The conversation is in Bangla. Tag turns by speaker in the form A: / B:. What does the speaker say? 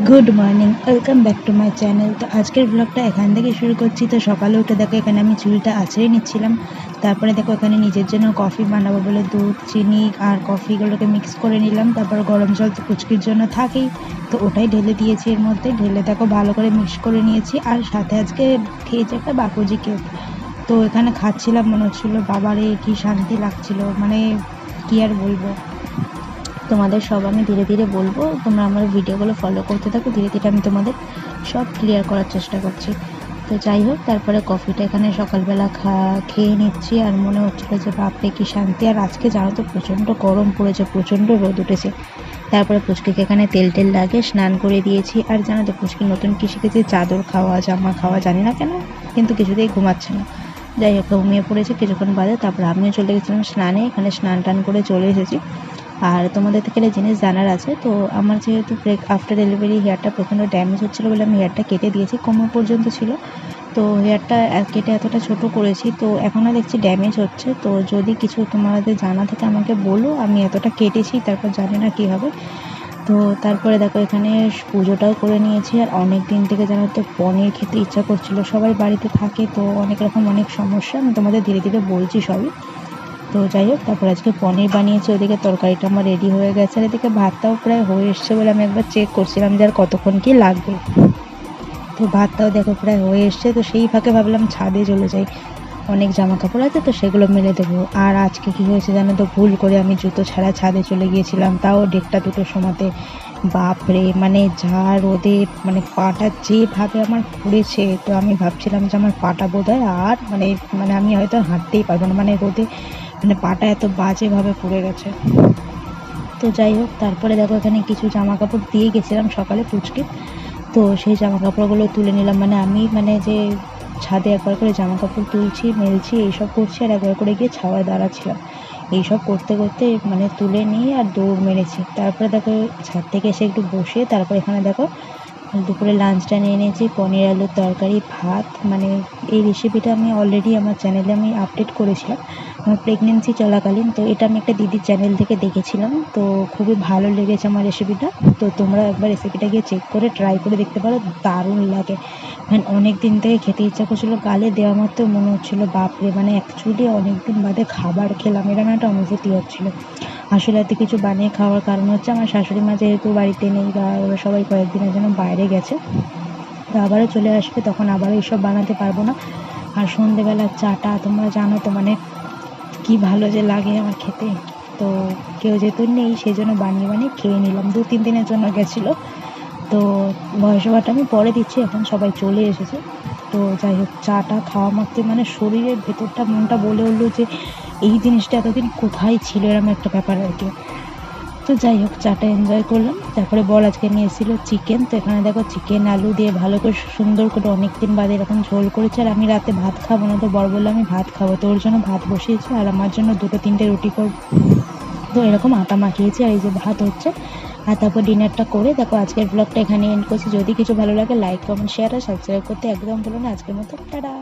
A: Good morning, welcome back to my channel. তো আজকের ব্লগটা এখান থেকে শুরু করছি। তো সকালে উঠে দেখো এখানে আমি চুলটা আঁচড়ে নিচ্ছিলাম। তারপরে দেখো এখানে নিজের জন্য কফি বানাবো বলে দুধ, চিনি আর কফিগুলোকে মিক্স করে নিলাম। তারপর গরম জল তো পুচকির জন্য থাকেই, তো ওটাই ঢেলে দিয়েছি। এর মধ্যে ঢেলে দেখো ভালো করে মিক্স করে নিয়েছি। আর সাথে আজকে খেয়েছি একটা বাপুজি কেক। তো এখানে খাচ্ছিলাম, মনে হচ্ছিলো বাবারে কি শান্তি লাগছিল, মানে কি আর বলবো। তোমাদের সব আমি ধীরে ধীরে বলবো, তোমরা আমার ভিডিওগুলো ফলো করতে থাকো। ধীরে ধীরে আমি তোমাদের সব ক্লিয়ার করার চেষ্টা করছি। তো যাই হোক, তারপরে কফিটা এখানে সকালবেলা খেয়ে নিচ্ছি। আর মনে হচ্ছিলো যে বাপরে কি শান্তি। আর আজকে জানো তো প্রচণ্ড গরম পড়েছে, প্রচণ্ড রোদ উঠেছে। তারপরে পুচকিকে এখানে তেল লাগিয়ে স্নান করে দিয়েছি। আর জানো তো পুচকি নতুন কি শিখেছে, চাদর খাওয়া, জামা খাওয়া, জানি না কেন কিন্তু কিছুতেই ঘুমাচ্ছে না। যাই হোক, ঘুমিয়ে পড়েছে কিছুক্ষণ বাদে। তারপরে আমিও চলে গেছিলাম স্নানে, এখানে স্নান টান করে চলে এসেছি। আর তোমাদের থেকে একটা জিনিস জানার আছে, তো আমার যেহেতু আফটার ডেলিভারি হেয়ারটা প্রচণ্ড ড্যামেজ হচ্ছিলো বলে আমি হেয়ারটা কেটে দিয়েছি, কোমর পর্যন্ত ছিল। তো হেয়ারটা কেটে এতটা ছোট করেছি, তো এখনও দেখছি ড্যামেজ হচ্ছে। তো যদি কিছু তোমাদের জানা থাকে আমাকে বলো, আমি এতটা কেটেছি, তারপর জানি না কী হবে। তো তারপরে দেখো এখানে পুজোটাও করে নিয়েছি। আর অনেক দিন থেকে জানো তো পনির খেতে ইচ্ছা করছিল, সবাই বাড়িতে থাকে তো অনেক রকম অনেক সমস্যা, আমি তোমাদের ধীরে ধীরে বলছি সবই। তো যাই হোক, তারপর আজকে পনির বানিয়েছি। ওদিকে তরকারিটা আমার রেডি হয়ে গেছে, আর এদিকে ভাতটাও প্রায় হয়ে এসছে বলে আমি একবার চেক করছিলাম যে আর কতক্ষণ কি লাগবে। তো ভাতটাও দেখো প্রায় হয়ে এসছে। তো সেই ফাঁকে ভাবলাম ছাদে চলে যাই, অনেক জামা কাপড় আছে তো সেগুলো মেলে দেবো। আর আজকে কি হয়েছে জানো তো, ভুল করে আমি জুতো ছাড়া ছাদে চলে গিয়েছিলাম, তাও 1:30-2টোর সময়তে। বাপরে, মানে যা রোদে, মানে পাটা যেভাবে আমার পুড়েছে। তো আমি ভাবছিলাম যে আমার পাটা বোধ হয় আর মানে মানে আমি হয়তো হাঁটতেই পারবো না, মানে রোদে মানে পাটা এত বাজেভাবে পুড়ে গেছে। তো যাই হোক, তারপরে দেখো এখানে কিছু জামা কাপড় দিয়ে গেছিলাম সকালে পুচকে। তো সেই জামা কাপড়গুলো তুলে নিলাম, মানে আমি মানে যে ছাদে একবার করে জামা কাপড় তুলছি, মেলছি, এইসব করছি, আর একবার করে গিয়ে ছাওয়ায় দাঁড়াচ্ছিলাম। এইসব করতে করতে মানে তুলে নিয়ে আর দৌড় মেরেছি। তারপরে দেখো ছাদ থেকে এসে একটু বসে, তারপর এখানে দেখো দুপুরে লাঞ্চটা নিয়ে নিয়েছি, পনির আলুর তরকারি, ভাত। মানে এই রেসিপিটা আমি অলরেডি আমার চ্যানেলে আমি আপডেট করেছিলাম আমার প্রেগনেন্সি চলাকালীন। তো এটা আমি একটা দিদির চ্যানেল থেকে দেখেছিলাম, তো খুবই ভালো লেগেছে আমার রেসিপিটা। তো তোমরা একবার রেসিপিটা গিয়ে চেক করে ট্রাই করে দেখতে পারো, দারুণ লাগে। মানে অনেক দিন থেকে খেতে ইচ্ছা করছিলো, গালে দেওয়া মাত্র মনে হচ্ছিলো বাপরে, মানে অ্যাকচুয়ালি অনেক দিন বাদে খাবার খেলাম, এরকম একটা অনুভূতি হচ্ছিলো। আসলে এত কিছু বানিয়ে খাওয়ার কারণ হচ্ছে আমার শাশুড়ি মা যেহেতু বাড়িতে নেই, বা ওরা সবাই কয়েকদিনের জন্য বাইরে গেছে, তো আবারও চলে আসবে, তখন আবারও এইসব বানাতে পারবো না। আর সন্ধেবেলার চাটা তোমরা জানো তো, মানে কি ভালো যে লাগে আমার খেতে। তো কেউ যেহেতু নেই, সেই জন্য বানিয়ে বানিয়ে খেয়ে নিলাম। 2-3 দিনের জন্য গেছিলো। তো ভয়েস ওভারটা আমি পরে দিচ্ছি, এখন সবাই চলে এসেছে। তো যাই হোক, চাটা খাওয়া মাত্রই মানে শরীরের ভেতরটা, মনটা বলে উঠলো যে এই জিনিসটা এতদিন কোথায় ছিল, এরকম একটা ব্যাপার আর কি। তো যাই হোক, চাটা এনজয় করলাম। তারপরে বর আজকে নিয়ে এসেছিলো চিকেন। তো এখানে দেখো চিকেন আলু দিয়ে ভালো করে সুন্দর করে অনেক দিন বাদে এরকম ঝোল করেছে। আর আমি রাতে ভাত খাবো না, তো বর বললো আমি ভাত খাবো, তো ওর জন্য ভাত বসিয়েছি, আর আমার জন্য 2-3টে রুটি করবো। তো এরকম আটা মাখিয়েছি, আর এই যে ভাত হচ্ছে। আর তারপর ডিনারটা করে দেখো আজকের ব্লগটা এখানে এন্ড করছি। যদি কিছু ভালো লাগে লাইক, কমেন্ট, শেয়ার আর সাবস্ক্রাইব করতে একদম ভুলো না। আজকের মতো টাটা।